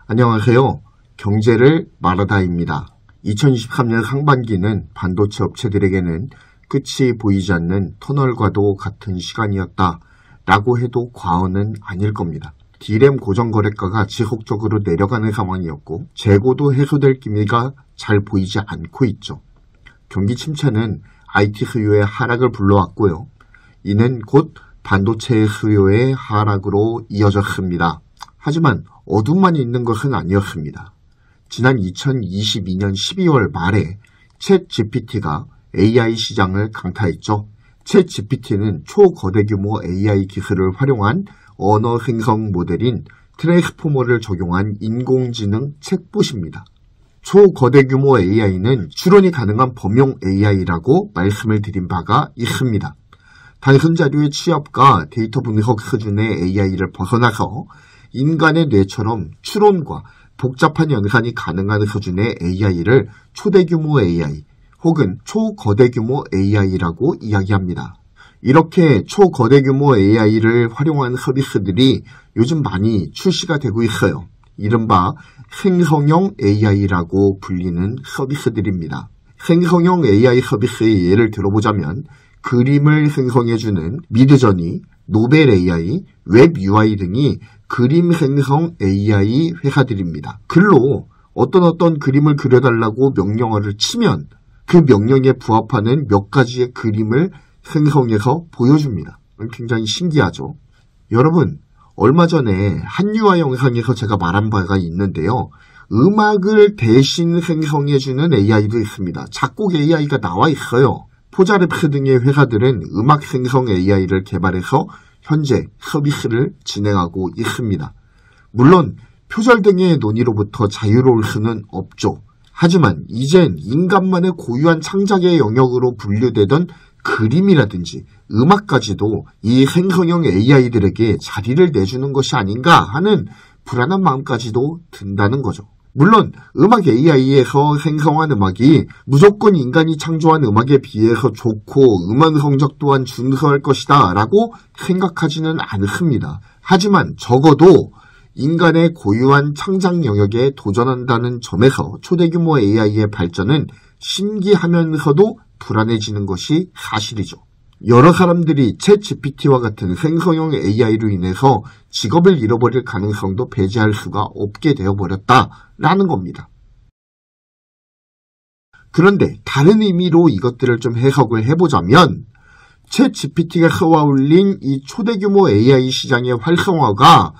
안녕하세요. 경제를 말하다입니다. 2023년 상반기는 반도체 업체들에게는 끝이 보이지 않는 터널과도 같은 시간이었다 라고 해도 과언은 아닐 겁니다. D램 고정거래가가 지속적으로 내려가는 상황이었고 재고도 해소될 기미가 잘 보이지 않고 있죠. 경기 침체는 IT 수요의 하락을 불러왔고요. 이는 곧 반도체 수요의 하락으로 이어졌습니다. 하지만 어둠만 있는 것은 아니었습니다. 지난 2022년 12월 말에 챗 GPT가 AI 시장을 강타했죠. 챗 GPT는 초거대 규모 AI 기술을 활용한 언어 생성 모델인 트랜스포머를 적용한 인공지능 챗봇입니다. 초거대 규모 AI는 추론이 가능한 범용 AI라고 말씀을 드린 바가 있습니다. 단순 자료의 취합과 데이터 분석 수준의 AI를 벗어나서 인간의 뇌처럼 추론과 복잡한 연산이 가능한 수준의 AI를 초대규모 AI 혹은 초거대규모 AI라고 이야기합니다. 이렇게 초거대규모 AI를 활용한 서비스들이 요즘 많이 출시가 되고 있어요. 이른바 생성형 AI라고 불리는 서비스들입니다. 생성형 AI 서비스의 예를 들어보자면 그림을 생성해주는 미드저니, 노벨 AI, 웹 UI 등이 그림 생성 AI 회사들입니다. 글로 어떤 그림을 그려달라고 명령어를 치면 그 명령에 부합하는 몇 가지의 그림을 생성해서 보여줍니다. 굉장히 신기하죠. 여러분, 얼마 전에 한유아 영상에서 제가 말한 바가 있는데요. 음악을 대신 생성해주는 AI도 있습니다. 작곡 AI가 나와 있어요. 포자랩스 등의 회사들은 음악 생성 AI를 개발해서 현재 서비스를 진행하고 있습니다. 물론 표절 등의 논의로부터 자유로울 수는 없죠. 하지만 이젠 인간만의 고유한 창작의 영역으로 분류되던 그림이라든지 음악까지도 이 생성형 AI들에게 자리를 내주는 것이 아닌가 하는 불안한 마음까지도 든다는 거죠. 물론 음악 AI에서 생성한 음악이 무조건 인간이 창조한 음악에 비해서 좋고 음원 성적 또한 준수할 것이다 라고 생각하지는 않습니다. 하지만 적어도 인간의 고유한 창작 영역에 도전한다는 점에서 초대규모 AI의 발전은 신기하면서도 불안해지는 것이 사실이죠. 여러 사람들이 챗 GPT와 같은 생성형 AI로 인해서 직업을 잃어버릴 가능성도 배제할 수가 없게 되어버렸다라는 겁니다. 그런데 다른 의미로 이것들을 좀 해석을 해보자면 챗 GPT가 쏘아올린 이 초대규모 AI 시장의 활성화가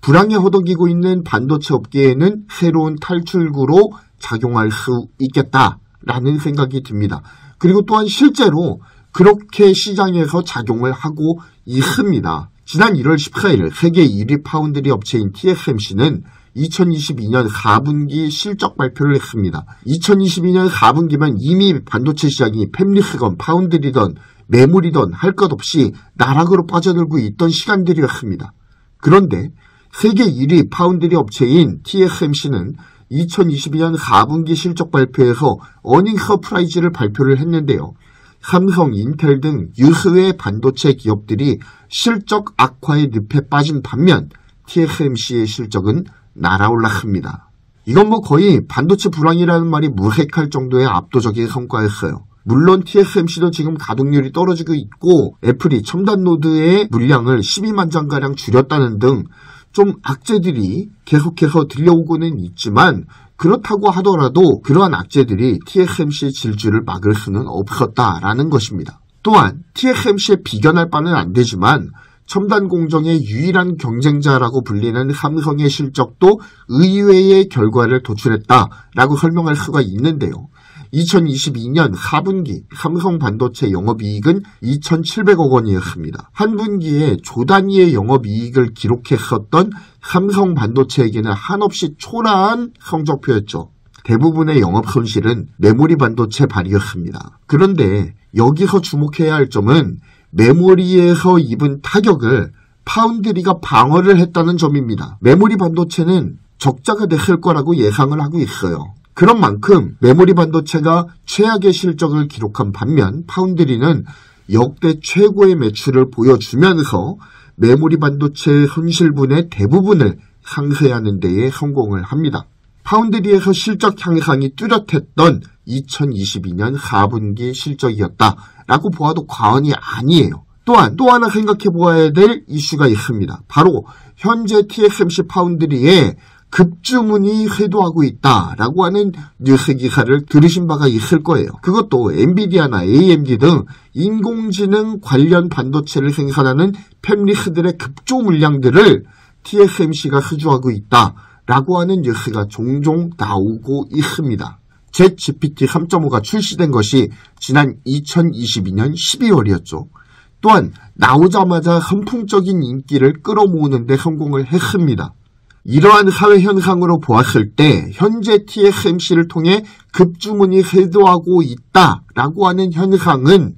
불황에 허덕이고 있는 반도체 업계에는 새로운 탈출구로 작용할 수 있겠다라는 생각이 듭니다. 그리고 또한 실제로 그렇게 시장에서 작용을 하고 있습니다. 지난 1월 14일 세계 1위 파운드리 업체인 TSMC는 2022년 4분기 실적 발표를 했습니다. 2022년 4분기면 이미 반도체 시장이 팹리스건 파운드리던 메모리던 할 것 없이 나락으로 빠져들고 있던 시간들이었습니다. 그런데 세계 1위 파운드리 업체인 TSMC는 2022년 4분기 실적 발표에서 어닝 서프라이즈를 발표를 했는데요. 삼성, 인텔 등 유수의 반도체 기업들이 실적 악화의 늪에 빠진 반면 TSMC의 실적은 날아올랐습니다. 이건 거의 반도체 불황이라는 말이 무색할 정도의 압도적인 성과였어요. 물론 TSMC도 지금 가동률이 떨어지고 있고 애플이 첨단 노드의 물량을 12만 장가량 줄였다는 등 좀 악재들이 계속해서 들려오고는 있지만 그렇다고 하더라도 그러한 악재들이 TSMC의 질주를 막을 수는 없었다라는 것입니다. 또한 TSMC에 비견할 바는 안 되지만 첨단 공정의 유일한 경쟁자라고 불리는 삼성의 실적도 의외의 결과를 도출했다라고 설명할 수가 있는데요. 2022년 4분기 삼성 반도체 영업이익은 2,700억 원이었습니다. 한 분기에 조 단위의 영업이익을 기록했었던 삼성 반도체에게는 한없이 초라한 성적표였죠. 대부분의 영업 손실은 메모리 반도체 발이었습니다. 그런데 여기서 주목해야 할 점은 메모리에서 입은 타격을 파운드리가 방어를 했다는 점입니다. 메모리 반도체는 적자가 됐을 거라고 예상을 하고 있어요. 그런 만큼 메모리 반도체가 최악의 실적을 기록한 반면 파운드리는 역대 최고의 매출을 보여주면서 메모리 반도체 손실분의 대부분을 상회하는 데에 성공을 합니다. 파운드리에서 실적 향상이 뚜렷했던 2022년 4분기 실적이었다라고 보아도 과언이 아니에요. 또한 또 하나 생각해 보아야 될 이슈가 있습니다. 바로 현재 TSMC 파운드리에 급주문이 쇄도하고 있다라고 하는 뉴스 기사를 들으신 바가 있을 거예요. 그것도 엔비디아나 AMD 등 인공지능 관련 반도체를 생산하는 팹리스들의 급조 물량들을 TSMC가 수주하고 있다라고 하는 뉴스가 종종 나오고 있습니다. 챗GPT 3.5가 출시된 것이 지난 2022년 12월이었죠. 또한 나오자마자 선풍적인 인기를 끌어모으는 데 성공을 했습니다. 이러한 사회 현상으로 보았을 때 현재 TSMC를 통해 급주문이 쇄도하고 있다라고 하는 현상은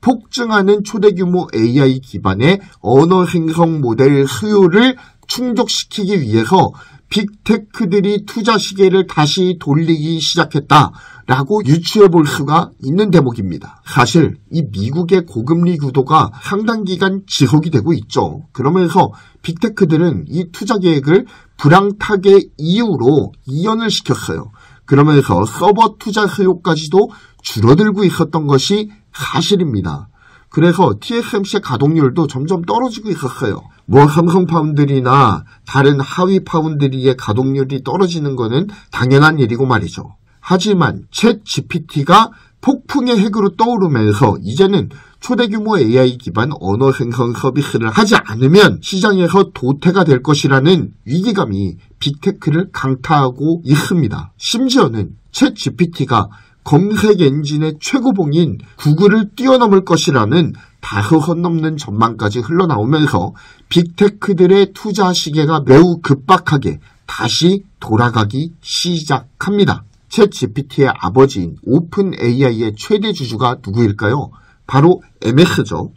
폭증하는 초대규모 AI 기반의 언어 생성 모델 수요를 충족시키기 위해서 빅테크들이 투자 시계를 다시 돌리기 시작했다라고 유추해 볼 수가 있는 대목입니다. 사실 이 미국의 고금리 구도가 상당 기간 지속이 되고 있죠. 그러면서 빅테크들은 이 투자 계획을 불황탁의 이유로 이연을 시켰어요. 그러면서 서버 투자 수요까지도 줄어들고 있었던 것이 사실입니다. 그래서 TSMC의 가동률도 점점 떨어지고 있었어요. 삼성 파운드리나 다른 하위 파운드리의 가동률이 떨어지는 것은 당연한 일이고 말이죠. 하지만 챗GPT가 폭풍의 핵으로 떠오르면서 이제는 초대규모 AI 기반 언어 생성 서비스를 하지 않으면 시장에서 도태가 될 것이라는 위기감이 빅테크를 강타하고 있습니다. 심지어는 챗GPT가 검색 엔진의 최고봉인 구글을 뛰어넘을 것이라는 다소 선 넘는 전망까지 흘러나오면서 빅테크들의 투자 시계가 매우 급박하게 다시 돌아가기 시작합니다. 챗GPT의 아버지인 오픈 AI의 최대 주주가 누구일까요? 바로 MS죠.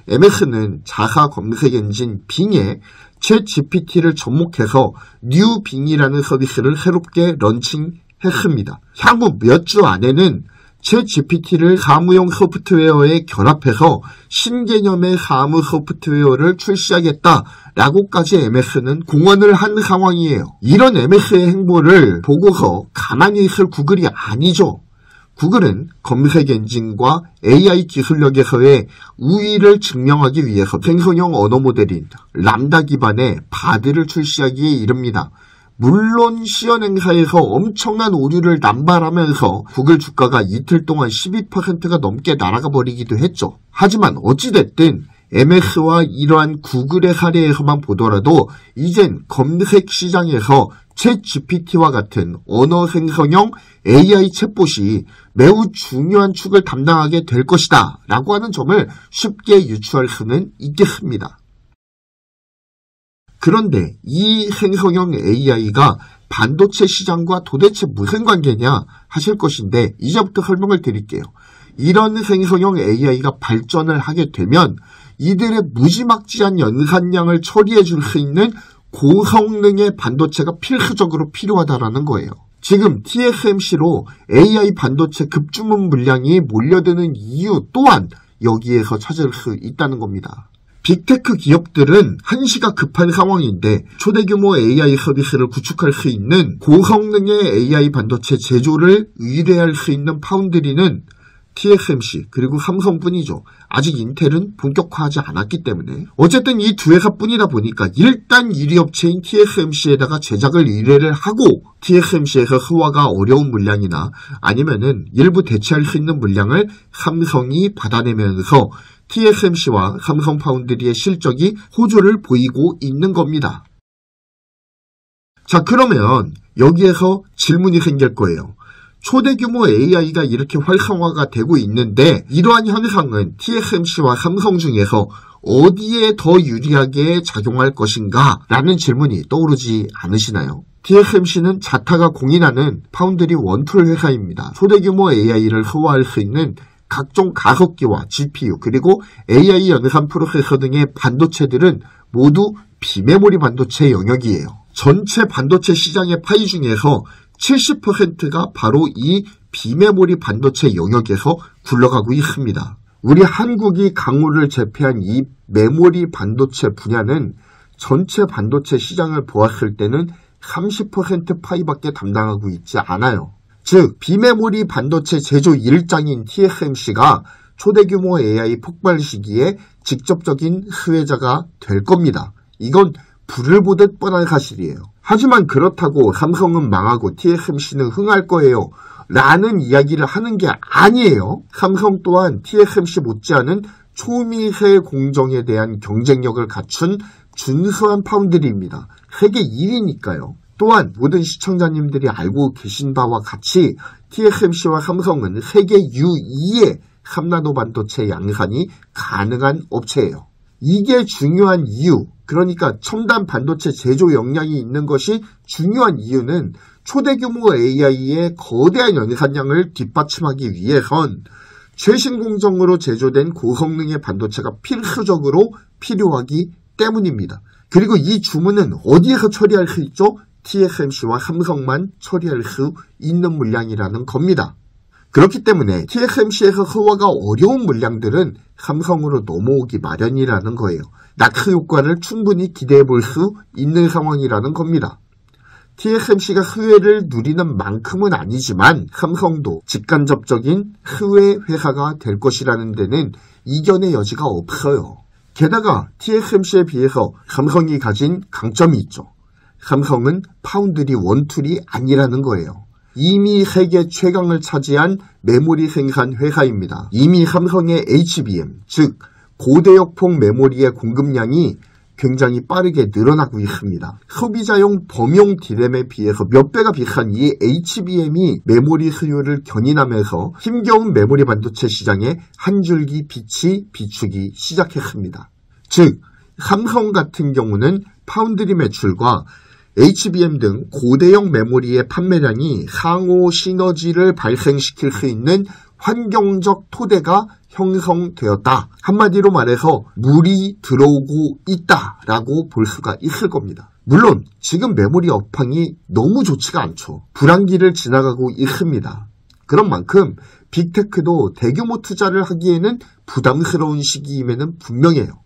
MS는 자사 검색 엔진 빙에 챗GPT를 접목해서 뉴빙이라는 서비스를 새롭게 런칭했습니다. 향후 몇 주 안에는 챗GPT를 사무용 소프트웨어에 결합해서 신개념의 사무 소프트웨어를 출시하겠다라고까지 MS는 공언을 한 상황이에요. 이런 MS의 행보를 보고서 가만히 있을 구글이 아니죠. 구글은 검색 엔진과 AI 기술력에서의 우위를 증명하기 위해서 생성형 언어 모델인 람다 기반의 바드를 출시하기에 이릅니다. 물론 시연 행사에서 엄청난 오류를 남발하면서 구글 주가가 이틀 동안 12%가 넘게 날아가 버리기도 했죠. 하지만 어찌됐든 MS와 이러한 구글의 사례에서만 보더라도 이젠 검색 시장에서 챗GPT와 같은 언어 생성형 AI 챗봇이 매우 중요한 축을 담당하게 될 것이다 라고 하는 점을 쉽게 유추할 수는 있겠습니다. 그런데 이 생성형 AI가 반도체 시장과 도대체 무슨 관계냐 하실 것인데 이제부터 설명을 드릴게요. 이런 생성형 AI가 발전을 하게 되면 이들의 무지막지한 연산량을 처리해 줄 수 있는 고성능의 반도체가 필수적으로 필요하다라는 거예요. 지금 TSMC로 AI 반도체 급주문 물량이 몰려드는 이유 또한 여기에서 찾을 수 있다는 겁니다. 빅테크 기업들은 한시가 급한 상황인데 초대규모 AI 서비스를 구축할 수 있는 고성능의 AI 반도체 제조를 의뢰할 수 있는 파운드리는 TSMC 그리고 삼성뿐이죠. 아직 인텔은 본격화하지 않았기 때문에 어쨌든 이 두 회사뿐이다 보니까 일단 1위 업체인 TSMC에다가 제작을 의뢰를 하고 TSMC에서 소화가 어려운 물량이나 아니면은 일부 대체할 수 있는 물량을 삼성이 받아내면서 TSMC와 삼성 파운드리의 실적이 호조를 보이고 있는 겁니다. 자, 그러면 여기에서 질문이 생길 거예요. 초대규모 AI가 이렇게 활성화가 되고 있는데 이러한 현상은 TSMC와 삼성 중에서 어디에 더 유리하게 작용할 것인가? 라는 질문이 떠오르지 않으시나요? TSMC는 자타가 공인하는 파운드리 원툴 회사입니다. 초대규모 AI를 소화할 수 있는 각종 가속기와 GPU 그리고 AI 연산 프로세서 등의 반도체들은 모두 비메모리 반도체 영역이에요. 전체 반도체 시장의 파이 중에서 70%가 바로 이 비메모리 반도체 영역에서 굴러가고 있습니다. 우리 한국이 강호를 제패한 이 메모리 반도체 분야는 전체 반도체 시장을 보았을 때는 30% 파이밖에 담당하고 있지 않아요. 즉, 비메모리 반도체 제조 1장인 TSMC가 초대규모 AI 폭발 시기에 직접적인 수혜자가 될 겁니다. 이건 불을 보듯 뻔한 사실이에요. 하지만 그렇다고 삼성은 망하고 TSMC는 흥할 거예요 라는 이야기를 하는 게 아니에요. 삼성 또한 TSMC 못지않은 초미세 공정에 대한 경쟁력을 갖춘 준수한 파운드리입니다. 세계 1위니까요. 또한 모든 시청자님들이 알고 계신 바와 같이 TSMC와 삼성은 세계 U2의 3나노 반도체 양산이 가능한 업체예요. 이게 중요한 이유, 그러니까 첨단 반도체 제조 역량이 있는 것이 중요한 이유는 초대규모 AI의 거대한 연산량을 뒷받침하기 위해선 최신 공정으로 제조된 고성능의 반도체가 필수적으로 필요하기 때문입니다. 그리고 이 주문은 어디에서 처리할 수 있죠? TSMC와 삼성만 처리할 수 있는 물량이라는 겁니다. 그렇기 때문에 TSMC에서 소화가 어려운 물량들은 삼성으로 넘어오기 마련이라는 거예요. 낙수 효과를 충분히 기대해 볼 수 있는 상황이라는 겁니다. TSMC가 수혜를 누리는 만큼은 아니지만 삼성도 직간접적인 수혜 회사가 될 것이라는 데는 이견의 여지가 없어요. 게다가 TSMC에 비해서 삼성이 가진 강점이 있죠. 삼성은 파운드리 원툴이 아니라는 거예요. 이미 세계 최강을 차지한 메모리 생산 회사입니다. 이미 삼성의 HBM, 즉 고대역폭 메모리의 공급량이 굉장히 빠르게 늘어나고 있습니다. 소비자용 범용 D램에 비해서 몇 배가 비싼 이 HBM이 메모리 수요를 견인하면서 힘겨운 메모리 반도체 시장에 한 줄기 빛이 비추기 시작했습니다. 즉, 삼성 같은 경우는 파운드리 매출과 HBM 등 고대형 메모리의 판매량이 상호 시너지를 발생시킬 수 있는 환경적 토대가 형성되었다. 한마디로 말해서 물이 들어오고 있다라고 볼 수가 있을 겁니다. 물론 지금 메모리 업황이 너무 좋지가 않죠. 불황기를 지나가고 있습니다. 그런 만큼 빅테크도 대규모 투자를 하기에는 부담스러운 시기임에는 분명해요.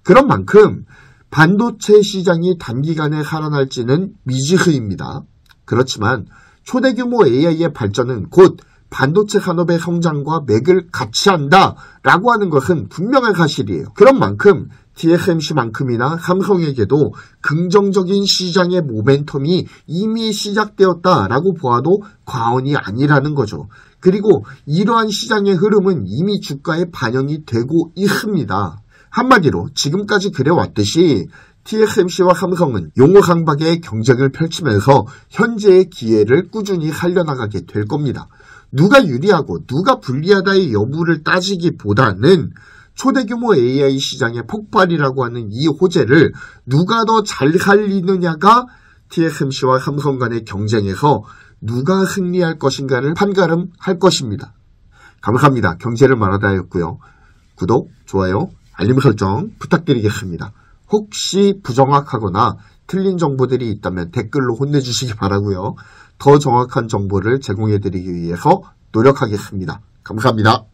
그런 만큼 반도체 시장이 단기간에 살아날지는 미지수입니다. 그렇지만 초대규모 AI의 발전은 곧 반도체 산업의 성장과 맥을 같이 한다라고 하는 것은 분명한 사실이에요. 그런 만큼 TSMC만큼이나 삼성에게도 긍정적인 시장의 모멘텀이 이미 시작되었다라고 보아도 과언이 아니라는 거죠. 그리고 이러한 시장의 흐름은 이미 주가에 반영이 되고 있습니다. 한마디로 지금까지 그래왔듯이 TSMC와 삼성은 용호상박의 경쟁을 펼치면서 현재의 기회를 꾸준히 살려나가게 될 겁니다. 누가 유리하고 누가 불리하다의 여부를 따지기보다는 초대규모 AI 시장의 폭발이라고 하는 이 호재를 누가 더 잘 살리느냐가 TSMC와 삼성 간의 경쟁에서 누가 승리할 것인가를 판가름할 것입니다. 감사합니다. 경제를 말하다였고요. 구독, 좋아요, 알림 설정 부탁드리겠습니다. 혹시 부정확하거나 틀린 정보들이 있다면 댓글로 혼내주시기 바라고요. 더 정확한 정보를 제공해드리기 위해서 노력하겠습니다. 감사합니다.